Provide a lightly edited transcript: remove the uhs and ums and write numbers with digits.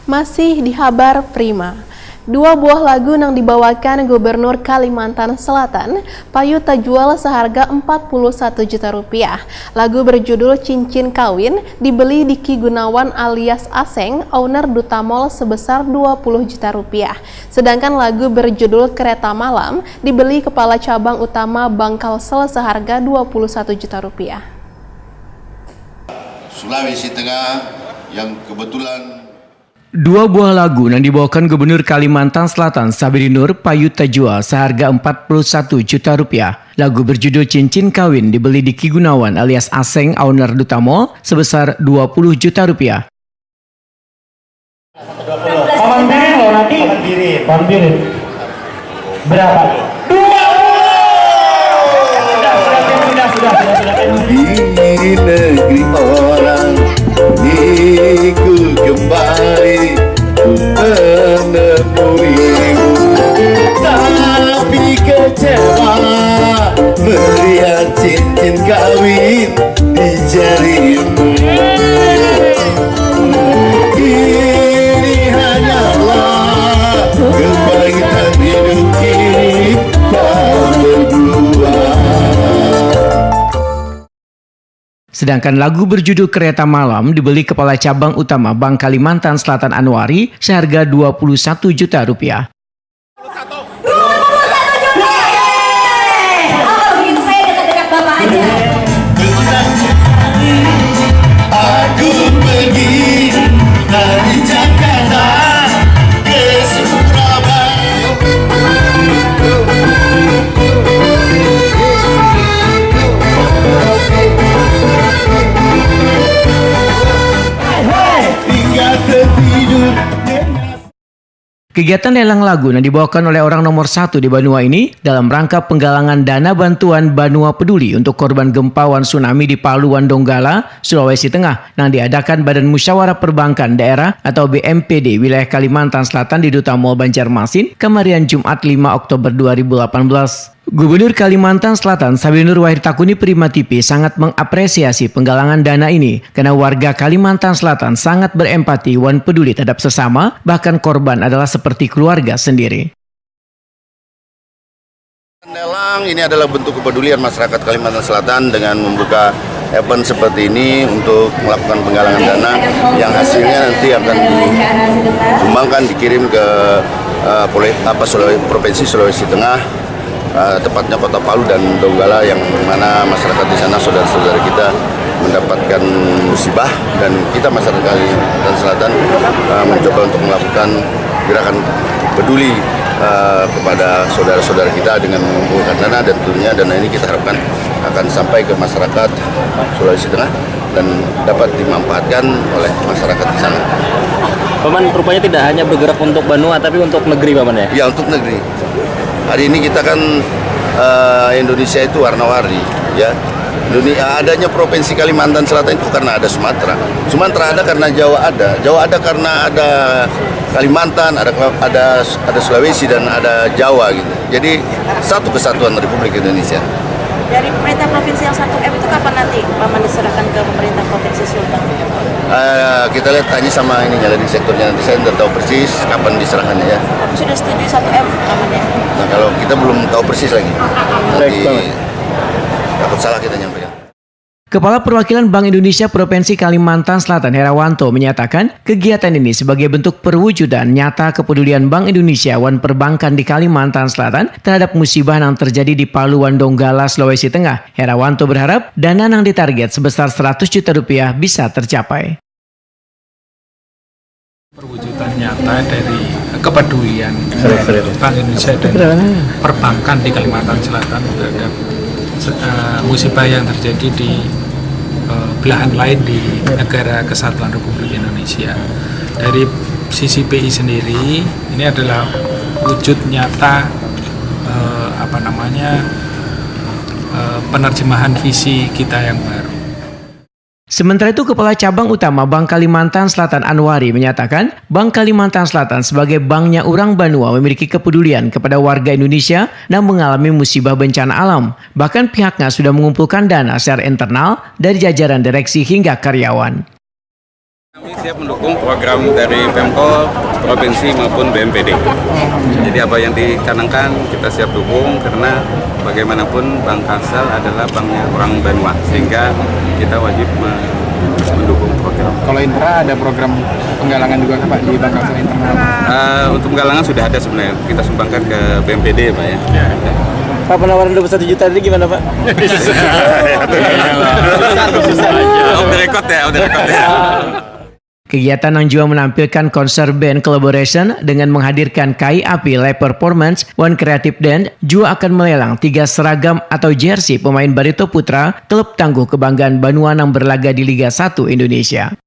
Masih di Habar Prima. Dua buah lagu yang dibawakan Gubernur Kalimantan Selatan, payu terjual seharga Rp41 juta. Lagu berjudul Cincin Kawin dibeli di Ki Gunawan alias Aseng, owner Duta Mall sebesar Rp20 juta. Sedangkan lagu berjudul Kereta Malam dibeli Kepala Cabang Utama Bank Kalsel seharga Rp21 juta. Sulawesi Tengah yang kebetulan dua buah lagu yang dibawakan Gubernur Kalimantan Selatan Sabri Nur payu terjual seharga Rp41 juta. Lagu berjudul Cincin Kawin dibeli di Ki Gunawan alias Aseng, owner Duta Mall sebesar Rp20 juta. Paman birin loh nanti. Paman birin. Berapa? Sudah. di negeri orang ku kembali menemuimu, tapi kecewa melihat cincin kawin di jarimu. Ini hanyalah kepahitan hidup kita berdua. Sedangkan lagu berjudul Kereta Malam dibeli Kepala Cabang Utama Bank Kalimantan Selatan Anwari seharga Rp21 juta. Aku pergi dari Jakarta ke Surabaya. Hingga tertidur. Kegiatan lelang lagu yang dibawakan oleh orang nomor 1 di Banua ini dalam rangka penggalangan dana bantuan Banua Peduli untuk korban gempawan tsunami di Paluan Donggala, Sulawesi Tengah yang diadakan Badan Musyawarah Perbankan Daerah atau BMPD wilayah Kalimantan Selatan di Duta Mall Banjarmasin, kemarin Jumat 5 Oktober 2018. Gubernur Kalimantan Selatan Sabri Nur Wahid Takuni Prima TV sangat mengapresiasi penggalangan dana ini karena warga Kalimantan Selatan sangat berempati dan peduli terhadap sesama, bahkan korban adalah seperti keluarga sendiri. Lelang ini adalah bentuk kepedulian masyarakat Kalimantan Selatan dengan membuka event seperti ini untuk melakukan penggalangan dana yang hasilnya nanti akan disumbangkan dikirim ke Provinsi Sulawesi Tengah, tepatnya Kota Palu dan Donggala, yang mana masyarakat di sana saudara-saudara kita mendapatkan musibah, dan kita masyarakat Kalimantan Selatan mencoba untuk melakukan gerakan peduli kepada saudara-saudara kita dengan mengumpulkan dana, dan tentunya dana ini kita harapkan akan sampai ke masyarakat Sulawesi Tengah dan dapat dimanfaatkan oleh masyarakat di sana. Paman rupanya tidak hanya bergerak untuk Banua tapi untuk negeri, Paman ya? Ya, untuk negeri. Hari ini kita kan Indonesia itu warna-warni, ya. Adanya Provinsi Kalimantan Selatan itu karena ada Sumatera. Sumatera ada karena Jawa ada karena ada Kalimantan, ada Sulawesi dan ada Jawa gitu. Jadi satu kesatuan Republik Indonesia. Dari pemerintah provinsi yang 1M itu kapan nanti Paman diserahkan ke pemerintah provinsi Sultan? Kita lihat tanya sama ininya dari sektornya, nanti saya tidak tahu persis kapan diserahkannya ya. Tapi sudah setuju 1M Paman ya? Nah, kalau kita belum tahu persis lagi, nanti takut salah kita nyampaikan. Kepala Perwakilan Bank Indonesia Provinsi Kalimantan Selatan Herawanto menyatakan kegiatan ini sebagai bentuk perwujudan nyata kepedulian Bank Indonesia dan perbankan di Kalimantan Selatan terhadap musibah yang terjadi di Paluan Donggala, Sulawesi Tengah. Herawanto berharap dana yang ditarget sebesar Rp100 juta bisa tercapai. Perwujudan nyata dari kepedulian Bank Indonesia dan perbankan di Kalimantan Selatan terhadap musibah yang terjadi di belahan lain di negara kesatuan Republik Indonesia. Dari sisi BI sendiri, ini adalah wujud nyata penerjemahan visi kita yang baru. Sementara itu, Kepala Cabang Utama Bank Kalimantan Selatan Anwari menyatakan Bank Kalimantan Selatan sebagai banknya orang Banua memiliki kepedulian kepada warga Indonesia yang mengalami musibah bencana alam. Bahkan pihaknya sudah mengumpulkan dana secara internal dari jajaran direksi hingga karyawan. siap mendukung program dari Pemkot, provinsi maupun BMPD. Jadi apa yang dicanangkan kita siap dukung karena bagaimanapun Bank Kalsel adalah banknya orang Banua, sehingga kita wajib mendukung program. Kalau Intra ada program penggalangan juga kan Pak di Bank Kalsel internal? Untuk penggalangan sudah ada sebenarnya, kita sumbangkan ke BMPD Pak ya. Pak, penawaran 21 juta tadi gimana Pak? Off the record ya. Kegiatan yang juga menampilkan konser band collaboration dengan menghadirkan KAI Live Performance, One Creative Dance juga akan melelang 3 seragam atau jersey pemain Barito Putra, klub tangguh kebanggaan Banua yang berlaga di Liga 1 Indonesia.